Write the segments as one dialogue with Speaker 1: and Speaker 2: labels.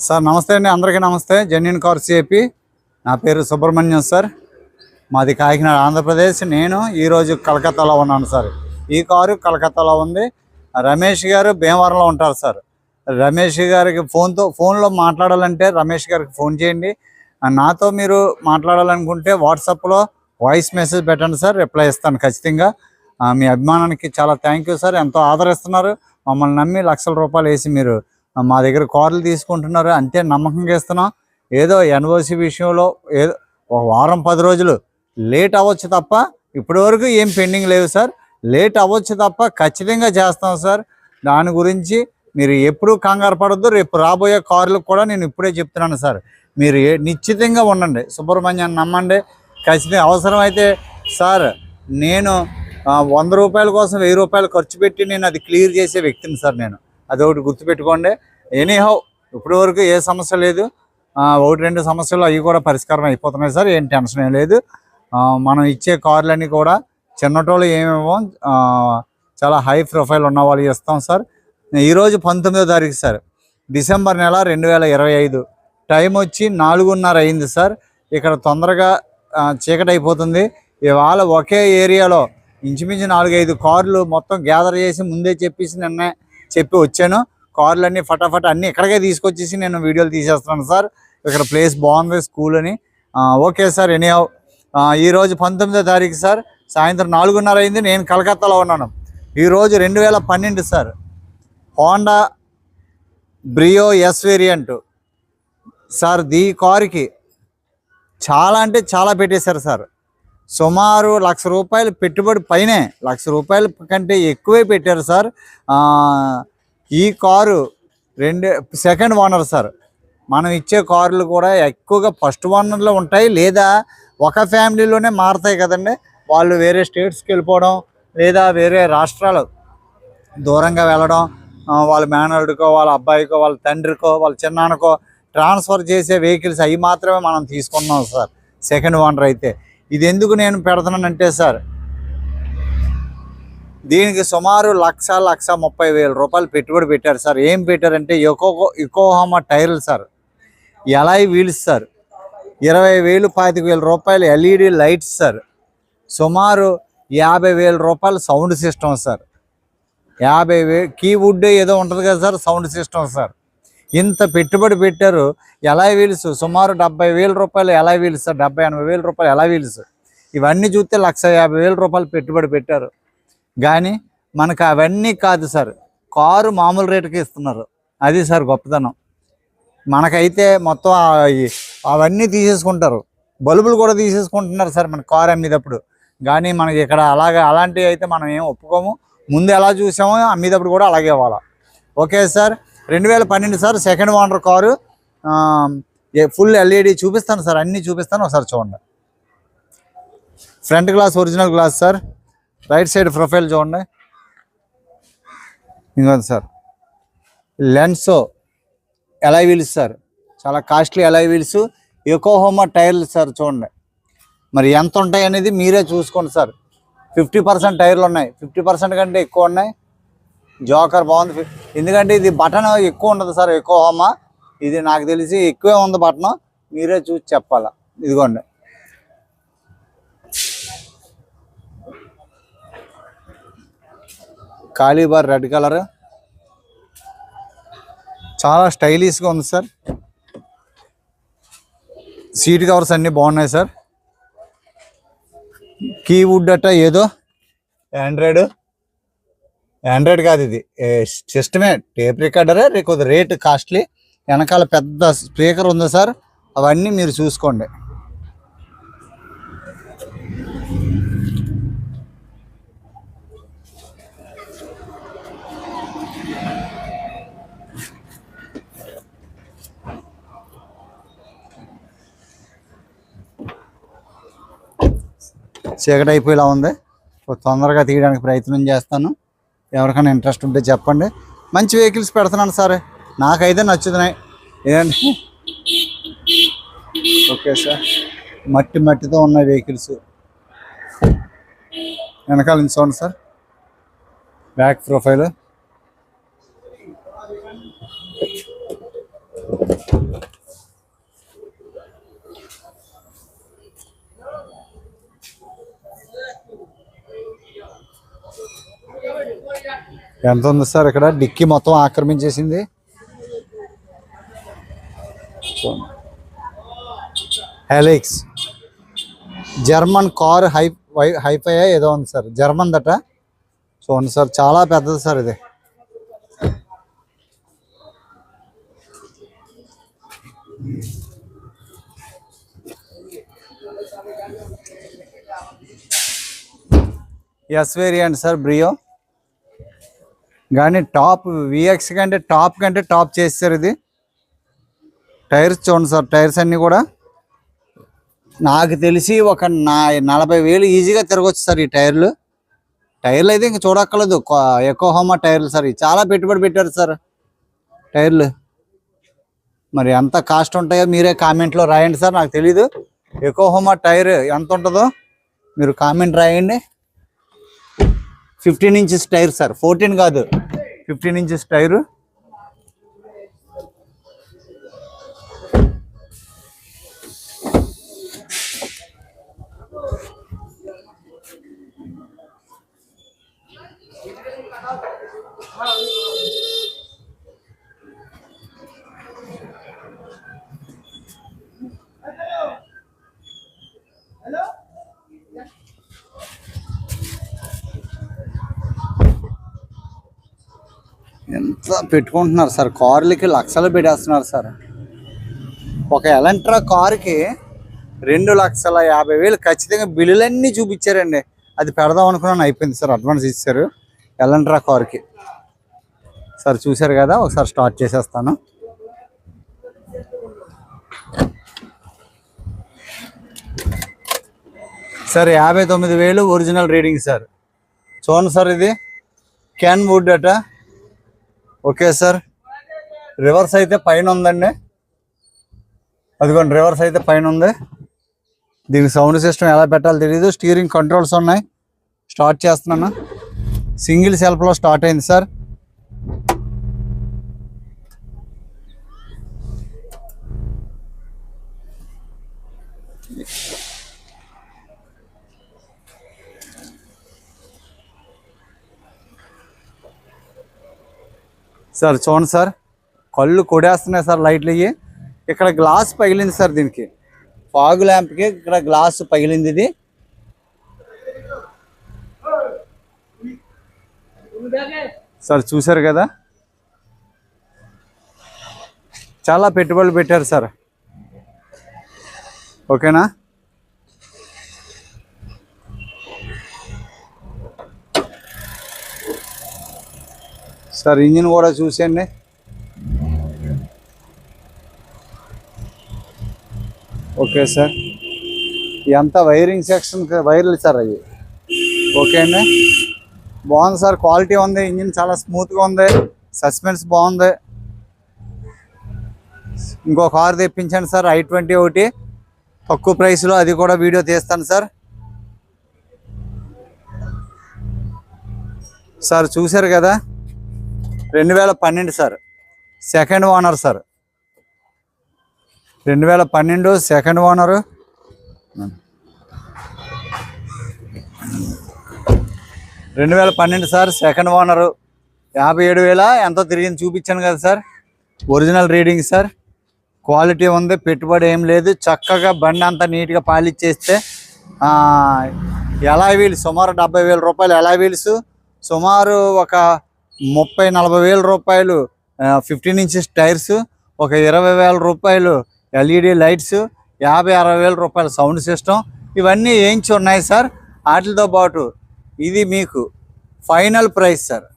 Speaker 1: Sir నమస్తే అండి, అందరికీ నమస్తే. జెన్యూన్ కార్స్ ఏపీ, నా పేరు సుబ్రహ్మణ్యం సార్. మాది కాకినాడ, ఆంధ్రప్రదేశ్. నేను ఈరోజు కలకత్తాలో ఉన్నాను సార్. ఈ కారు కలకత్తాలో ఉంది. రమేష్ గారు భీమవరంలో ఉంటారు సార్. రమేష్ గారికి ఫోన్లో మాట్లాడాలంటే రమేష్ గారికి ఫోన్ చేయండి. నాతో మీరు మాట్లాడాలనుకుంటే వాట్సాప్లో వాయిస్ మెసేజ్ పెట్టండి సార్, రిప్లై ఇస్తాను ఖచ్చితంగా. మీ అభిమానానికి చాలా థ్యాంక్ యూ సార్. ఎంతో ఆదరిస్తున్నారు. మమ్మల్ని నమ్మి లక్షల రూపాయలు వేసి మీరు మా దగ్గర కార్లు తీసుకుంటున్నారు. అంతే నమ్మకంగా ఇస్తున్నాం. ఏదో ఎన్ఓసి విషయంలో ఏదో ఒక వారం 10 రోజులు లేట్ అవ్వచ్చు తప్ప ఇప్పటి వరకు ఏం పెండింగ్ లేవు సార్. లేట్ అవ్వచ్చు తప్ప ఖచ్చితంగా చేస్తాం సార్. దాని గురించి మీరు ఎప్పుడూ కంగారు పడద్దు. రేపు రాబోయే కార్లకు కూడా నేను ఇప్పుడే చెప్తున్నాను సార్. మీరు నిశ్చితంగా ఉండండి, సుబ్రహ్మణ్యాన్ని నమ్మండి. ఖచ్చితంగా అవసరమైతే సార్, నేను 100 రూపాయల కోసం 1000 రూపాయలు ఖర్చు పెట్టి నేను అది క్లియర్ చేసే వ్యక్తిని సార్. నేను అదొకటి గుర్తుపెట్టుకోండి. ఎనీహౌ ఇప్పటి వరకు ఏ సమస్య లేదు. 1-2 సమస్యలు అవి కూడా పరిష్కారం అయిపోతున్నాయి సార్. ఏం టెన్షన్ ఏం లేదు. మనం ఇచ్చే కార్లన్నీ కూడా చిన్నటోళ్ళు ఏమేమో చాలా హై ప్రొఫైల్ ఉన్న వాళ్ళు ఇస్తాం సార్. ఈరోజు 19వ తారీఖు సార్, డిసెంబర్ నెల 2025. టైం వచ్చి 4:30 అయింది సార్. ఇక్కడ తొందరగా చీకటి అయిపోతుంది. ఇవాళ ఒకే ఏరియాలో ఇంచుమించు 4-5 కార్లు మొత్తం గ్యాదర్ చేసి ముందే నిన్న చెప్పి వచ్చాను. కార్లన్నీ ఫటాఫట్ అన్నీ ఇక్కడికే తీసుకొచ్చేసి నేను వీడియోలు తీసేస్తున్నాను సార్. ఇక్కడ ప్లేస్ బాగుంది, స్కూల్ అని. Okay sir. ఎనీహౌ ఈరోజు 19వ తారీఖు సార్, సాయంత్రం 4:30 అయింది. నేను కలకత్తాలో ఉన్నాను. ఈరోజు 2012 sir, Honda Brio yes variant sir. ఈ కారుకి చాలా అంటే చాలా పెట్టేశారు సార్. సుమారు 1,00,000 రూపాయలు పెట్టుబడి పైనే, 1,00,000 రూపాయల కంటే ఎక్కువే పెట్టారు సార్. ఈ కారు సెకండ్ ఓనర్ సార్. మనం ఇచ్చే కార్లు కూడా ఎక్కువగా ఫస్ట్ ఓనర్లో ఉంటాయి, లేదా ఒక ఫ్యామిలీలోనే మారుతాయి కదండి. వాళ్ళు వేరే స్టేట్స్కి వెళ్ళిపోవడం, లేదా వేరే రాష్ట్రాలు దూరంగా వెళ్ళడం, వాళ్ళ మేనల్డ్కో, వాళ్ళ అబ్బాయికో, వాళ్ళ తండ్రికో, వాళ్ళ చిన్నాన్నకో ట్రాన్స్ఫర్ చేసే వెహికల్స్ అవి మాత్రమే మనం తీసుకున్నాం సార్, సెకండ్ ఓనర్ అయితే. ఇది ఎందుకు నేను పెడుతున్నానంటే సార్, దీనికి సుమారు 1,30,000 రూపాయలు పెట్టుబడి పెట్టారు సార్. ఏం పెట్టారంటే యోకోహామా టైర్లు సార్, ఎలాయ్ వీల్స్ సార్, 20,000 25,000 రూపాయలు ఎల్ఈడి లైట్స్ సార్, సుమారు 50,000 రూపాయలు సౌండ్ సిస్టమ్ సార్. 50,000 కీవుడ్ ఏదో ఉంటుంది కదా సార్, సౌండ్ సిస్టమ్ సార్. ఇంత పెట్టుబడి పెట్టారు. ఎలాయ్ వీల్స్ సుమారు 70,000 రూపాయలు ఎలాయ్ వీల్స్ సార్, 70,000-80,000 రూపాయలు ఎలాయ్ వీల్స్. ఇవన్నీ చూస్తే 1,50,000 రూపాయలు పెట్టుబడి పెట్టారు. కానీ మనకు అవన్నీ కాదు సార్, కారు మామూలు రేటుకి ఇస్తున్నారు. అది సార్ గొప్పతనం. మనకైతే మొత్తం అవన్నీ తీసేసుకుంటారు, బల్బులు కూడా తీసేసుకుంటున్నారు సార్ మన కారు అమ్మేటప్పుడు. కానీ మనకి ఇక్కడ అలాంటివి అయితే మనం ఏం ఒప్పుకోము. ముందు ఎలా చూసామో అమ్మేటప్పుడు కూడా అలాగే ఇవ్వాలి. Okay sir. 2012 sir, second owner car. Full LED చూపిస్తాను సార్, అన్నీ చూపిస్తాను, ఒకసారి చూడండి. Front glass original glass sir. Right side profile చూడండి. ఇంకోండి సార్, లెన్సో ఎలాయ్ వీల్స్ సార్, చాలా కాస్ట్లీ ఎలాయ్ వీల్స్. యోకోహామా టైర్లు సార్ చూడండి. మరి ఎంత ఉంటాయి అనేది మీరే చూసుకోండి సార్. 50% టైర్లు ఉన్నాయి, 50% కంటే ఎక్కువ ఉన్నాయి. జోకర్ బాగుంది, ఎందుకంటే ఇది బటన్ ఎక్కువ ఉండదు సార్ యోకోహామా. ఇది నాకు తెలిసి ఎక్కువే ఉంది బటన్, మీరే చూసి చెప్పాలా. ఇదిగోండి, కాలీబార్ రెడ్ కలర్, చాలా స్టైలిష్గా ఉంది సార్. సీట్ కవర్స్ అన్నీ బాగున్నాయి సార్. కీవుడ్ అట్ట ఏదో ఆండ్రాయిడ్ కాదు, ఇది సిస్టమే, టేప్ రికార్డరే, కొద్దిగా రేట్ కాస్ట్లీ. వెనకాల పెద్ద స్పీకర్ ఉంది సార్. అవన్నీ మీరు చూసుకోండి. చీకటి అయిపోయేలా ఉంది, తొందరగా తీయడానికి ప్రయత్నం చేస్తాను. ఎవరికైనా ఇంట్రెస్ట్ ఉంటే చెప్పండి. మంచి వెహికల్స్ పెడుతున్నాను సార్, నాకైతే నచ్చుతున్నాయి. ఏంటంటే ఓకే సార్, మట్టితో ఉన్న వెహికల్స్. వెనకాల నుంచి చూడండి సార్, బ్యాక్ ప్రొఫైల్. ఎంత ఉంది సార్ ఇక్కడ? డిక్కీ మొత్తం ఆక్రమించేసింది. హెలిక్స్ జర్మన్ కార్ హైఫై ఏదో ఉంది సార్, జర్మన్ దట. చూడండి సార్, చాలా పెద్దది సార్ ఇది. Yes variant sir, Brio. కానీ టాప్ విఎక్స్ కంటే టాప్ చేస్తారు ఇది. టైర్స్ చూడండి సార్, టైర్స్ అన్నీ కూడా నాకు తెలిసి ఒక 40,000 ఈజీగా తిరగచ్చు సార్ ఈ టైర్లు. టైర్లు అయితే ఇంక చూడక్కర్లేదు, ఎకోహోమా టైర్లు సార్. చాలా పెట్టుబడి పెట్టారు సార్ టైర్లు. మరి ఎంత కాస్ట్ ఉంటాయో మీరే కామెంట్లో రాయండి సార్, నాకు తెలీదు. ఎకోహోమా టైర్ ఎంత ఉంటుందో మీరు కామెంట్ రాయండి. 15 ఇంచెస్ టైర్ సార్, 14 కాదు, 15 ఇంచెస్ టైరు. ఎంత పెట్టుకుంటున్నారు సార్, కార్లకి లక్షలు పెట్టేస్తున్నారు సార్. ఒక ఎలంట్రా కారుకి 2,50,000 ఖచ్చితంగా బిల్లులన్నీ చూపించారండి. అది పెడదాం అనుకున్నాను, అయిపోయింది సార్, అడ్వాన్స్ ఇచ్చారు ఎలంట్రా కారుకి. సార్ చూశారు కదా, ఒకసారి స్టార్ట్ చేసేస్తాను. Sir 59,000 original reading sir. చూడండి సార్, ఇది క్యాన్ వుడ్ అట. ఓకే సార్, రివర్స్ అయితే పైన ఉందండి, అదిగోండి రివర్స్ అయితే పైన ఉంది. దీనికి సౌండ్ సిస్టమ్ ఎలా పెట్టాలో తెలియదు. స్టీరింగ్ కంట్రోల్స్ ఉన్నాయి. స్టార్ట్ చేస్తున్నాను. సింగిల్ సెల్ఫ్లో స్టార్ట్ అయింది సార్. సార్ చూడండి సార్, కళ్ళు కొడేస్తున్నాయి సార్ లైట్లు ఇవి. ఇక్కడ గ్లాస్ పగిలింది సార్, దీనికి ఫాగ్ ల్యాంప్కి ఇక్కడ గ్లాస్ పగిలింది ఇది. సార్ చూశారు కదా, చాలా పెట్టుబడులు పెట్టారు సార్. ఓకేనా? సార్ ఇంజిన్ కూడా చూసేయండి. ఓకే సార్, ఇదంతా వైరింగ్ సెక్షన్ వైర్లు సార్ అవి. ఓకే అండి, బాగుంది సార్, క్వాలిటీ ఉంది. ఇంజిన్ చాలా స్మూత్గా ఉంది, సస్పెన్స్ బాగుంది. ఇంకో కార్ తెప్పించండి సార్, i20 ఒకటి తక్కువ ప్రైస్లో, అది కూడా వీడియో తీస్తాను సార్. సార్ చూశారు కదా, 2012 sir, second owner sir. 2012 second owner. 2012 sir, second owner. 57,000 ఎంతో తిరిగింది చూపించాను కదా sir. Original reading sir, quality ఉంది, పెట్టుబడి ఏం లేదు. చక్కగా బండి అంతా నీట్గా పాలిష్ చేస్తే ఎలాయ్ వీల్స్ సుమారు 70,000 రూపాయలు. ఎలాయ్ వీల్స్ సుమారు ఒక 30,000-40,000 రూపాయలు. 15 ఇంచెస్ టైర్స్, ఒక 20,000 రూపాయలు ఎల్ఈడి లైట్స్, 50,000-60,000 రూపాయల సౌండ్ సిస్టమ్, ఇవన్నీ వేయించి ఉన్నాయి సార్. వాటితో పాటు ఇది మీకు final price sir.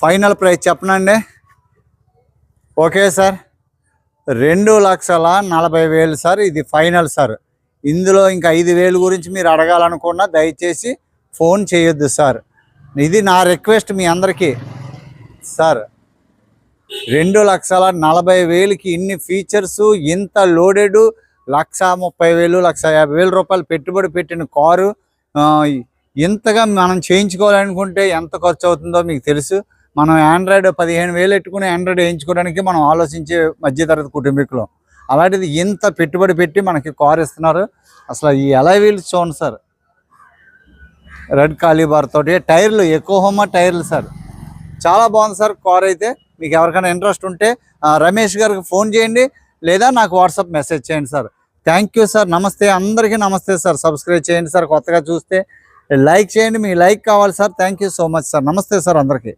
Speaker 1: Final price చెప్పనండి. ఓకే సార్, 2,40,40,000 సార్, ఇది ఫైనల్ సార్. ఇందులో ఇంకా 5,000 గురించి మీరు అడగాలనుకున్నా దయచేసి ఫోన్ చేయొద్దు సార్. ఇది నా రిక్వెస్ట్ మీ అందరికీ సార్. 2,40,40,000కి ఇన్ని ఫీచర్స్, ఇంత లోడెడ్, 1,30,000 1,50,000 రూపాయలు పెట్టుబడి పెట్టిన కారు ఇంతగా మనం చేయించుకోవాలనుకుంటే ఎంత ఖర్చు అవుతుందో మీకు తెలుసు. మనం ఆండ్రాయిడ్ 15,000 పెట్టుకుని ఆండ్రాయిడ్ వేయించుకోవడానికి మనం ఆలోచించే మధ్యతరగతి కుటుంబీకులు. అలాంటిది ఇంత పెట్టుబడి పెట్టి మనకి కారు ఇస్తున్నారు. అసలు ఈ అలాయ్ వీల్స్ చూడండి సార్, రెడ్ కాలిబార్ తోటి టైర్లు, ఎకోహోమా టైర్లు సార్. చాలా బాగుంది సార్ కార్ అయితే. మీకు ఎవరికైనా ఇంట్రెస్ట్ ఉంటే రమేష్ గారికి ఫోన్ చేయండి, లేదా నాకు వాట్సాప్ మెసేజ్ చేయండి సార్. Thank you sir. నమస్తే, అందరికీ నమస్తే సార్. సబ్స్క్రైబ్ చేయండి సార్, కొత్తగా చూస్తే లైక్ చేయండి, మీ లైక్ కావాలి sir. Thank you so much sir. నమస్తే సార్ అందరికీ.